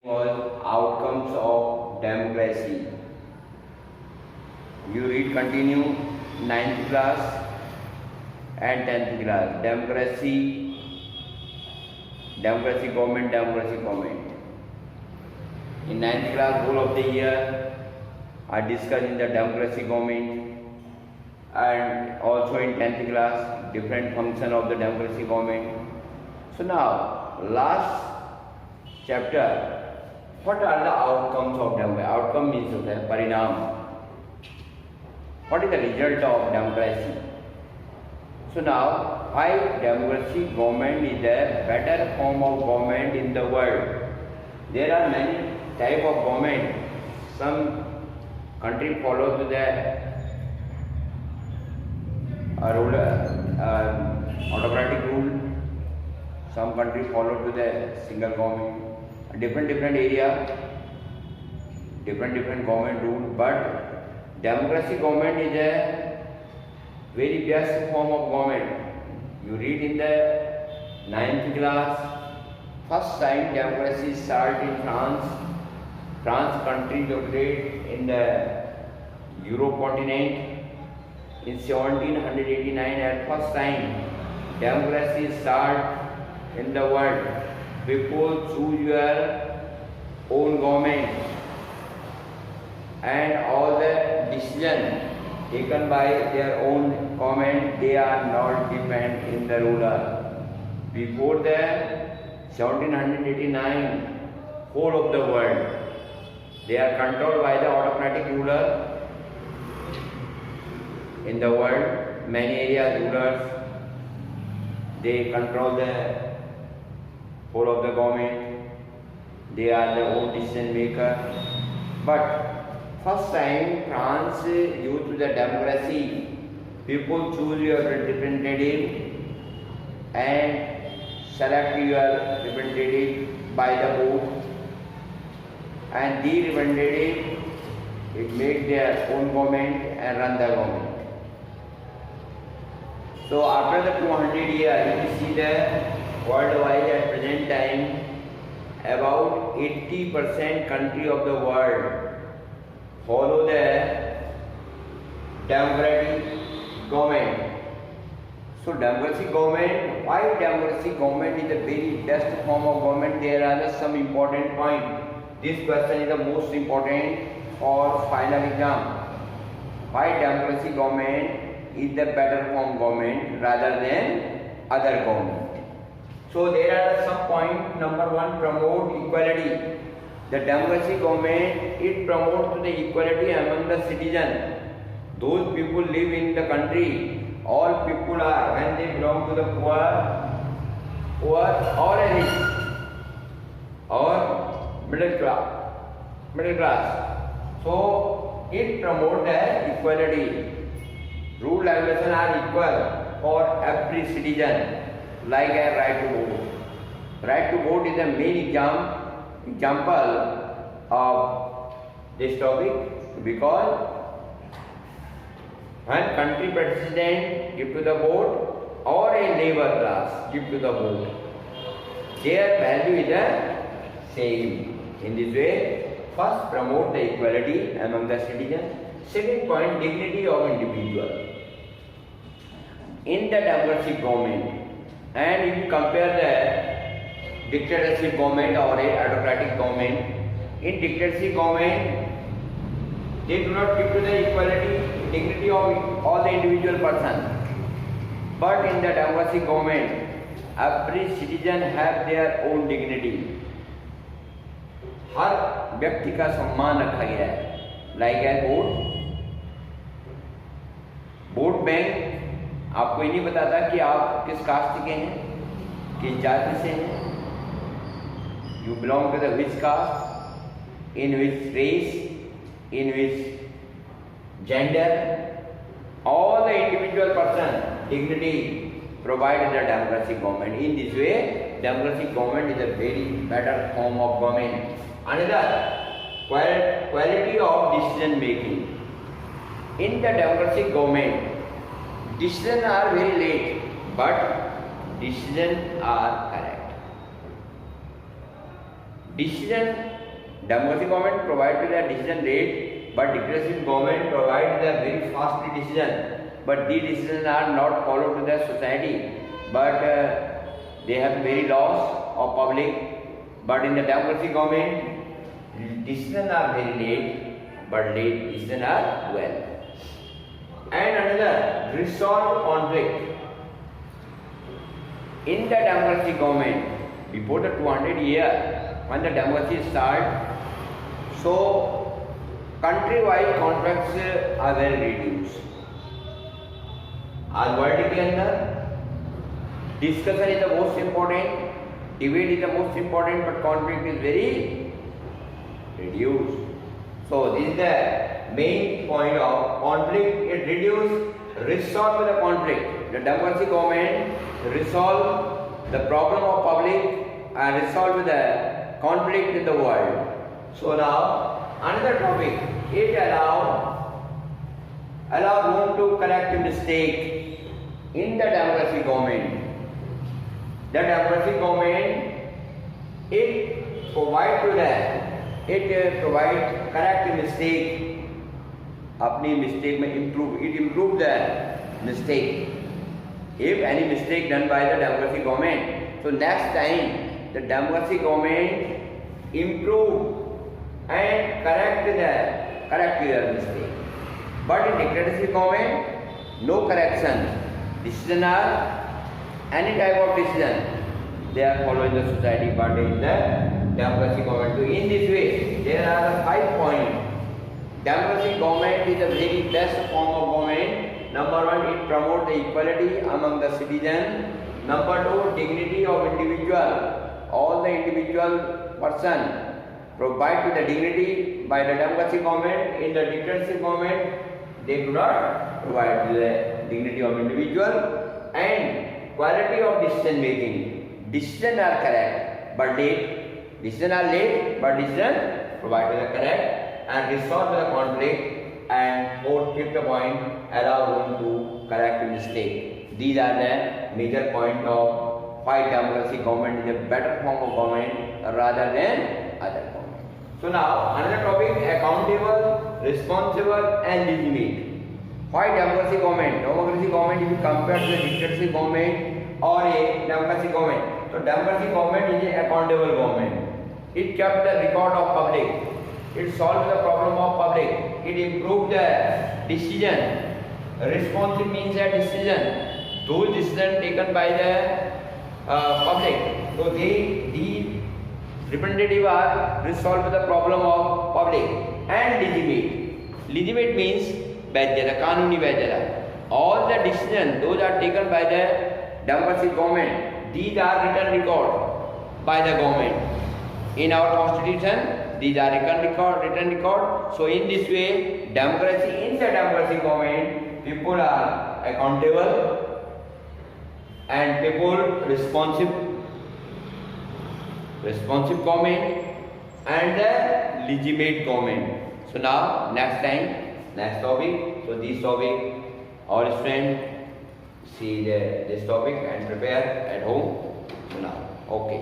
was outcomes of democracy. You read continue ninth class and 10th class. Democracy government. In ninth class, whole of the year I discussed in the democracy government, and also in 10th class different function of the democracy government. So now last chapter, what are the outcomes of democracy? Outcome means parinam. What is the result of democracy? So now, why democracy government is a better form of government in the world? There are many type of government. Some country follow to the autocratic rule. Some country follow to the single government. Different area, different government rule. But democracy government is a very best form of government. You read in the ninth class, first time democracy started in France. France country located in the Europe continent. In 1789, at first time democracy started in the world. People choose your own government, and all the decisions taken by their own government, they are not depend in the ruler. Before the 1789, whole of the world, they are controlled by the autocratic ruler in the world. Many area rulers, they control the whole of the government. They are the own decision maker. But first time France used the democracy. People choose your representative and select your representative by the vote, and the representative it make their own government and run the government. So after the 200 years, you see the worldwide at present time about 80% country of the world follow the democratic government. So democracy government, why democracy government is the very best form of government? There are some important points. This question is the most important for final exam. Why democracy government is the better form government rather than other government? So there are some point. Number one, promote equality. The democracy government, it promotes the equality among the citizens. Those people live in the country. All people are, when they belong to the poor or rich or middle class. So it promotes the equality. Rule regulation are equal for every citizen, like a right to vote. Right to vote is the main example of this topic, because when country president give to the vote or a labor class give to the vote, their value is the same. In this way, first promote the equality among the citizens. Second point, dignity of individual. In the democracy government, and if you compare the dictatorship government or a autocratic government, in dictatorship government, they do not give to the equality, dignity of all the individual person. But in the democracy government, every citizen have their own dignity. हर व्यक्ति का सम्मान रखा गया है. Like a vote bank आपको ये नहीं बताता कि आप किस कास्ट के हैं, किस जाति से हैं, you belong to the which caste, in which race, in which gender, all the individual person dignity provided the democracy government. In this way, democracy government is a very better form of government. Another, quality of decision making. In the democracy government, decisions are very late, but decisions are correct. Decision Democracy government provides the decision late, but dictatorship government provides the very fast decision. But these decisions are not followed to the society, but they have very loss of public. But in the democracy government, decisions are very late, but late decisions are well. And another, resolve conflict. In the democracy government, before the 200 years, when the democracy started, so country-wide conflicts are very reduced. आज world के अंदर discussion is the most important, debate is the most important, but conflict is very reduced. So this is the main point of conflict. It reduce, resolve the conflict. The democracy government resolve the problem of public and resolve the conflict in the world. So now another topic, it allow room to correct mistake in the democracy government. The democracy government, it provide to them, it provide correct mistake, अपनी mistake में improve the mistake. If any mistake done by the democracy government, so next time the democracy government improve and correct your mistake. But in dictatorship government, no correction. Decision are any type of decision, they are following the society, but in the democracy government. So in this way, there are the 5 points. Democracy government is the very best form of government. Number 1, it promotes the equality among the citizens. Number 2, dignity of individual. All the individual person provide to the dignity by the democracy government. In the dictatorship government, they do not provide the dignity of individual. And quality of decision making. Decisions are correct, but late. Decisions are late, but decisions provide the correct and resolve the conflict. And 4th, 5th point, allow room to correct mistake. These are the major point of why democracy government is a better form of government rather than other government. So now another topic, accountable, responsible and legitimate. Why democracy government? Democracy government, if you compare to the dictatorship government or a democracy government, so democracy government is an accountable government. It kept the record of public. It solved the problem of public. It improved the decision. Responsive means a decision. Those decisions taken by the public. So the representative are resolve the problem of public. And legitimate. Legitimate means वैधता, कानूनी वैधता. All the decisions, those are taken by the democracy government. These are written record by the government. In our constitution, these are written record. So in this way, democracy, in the democracy government, people are accountable and people responsive government and the legitimate government. So now next topic. So this topic, all students see this topic and prepare at home. So now, okay.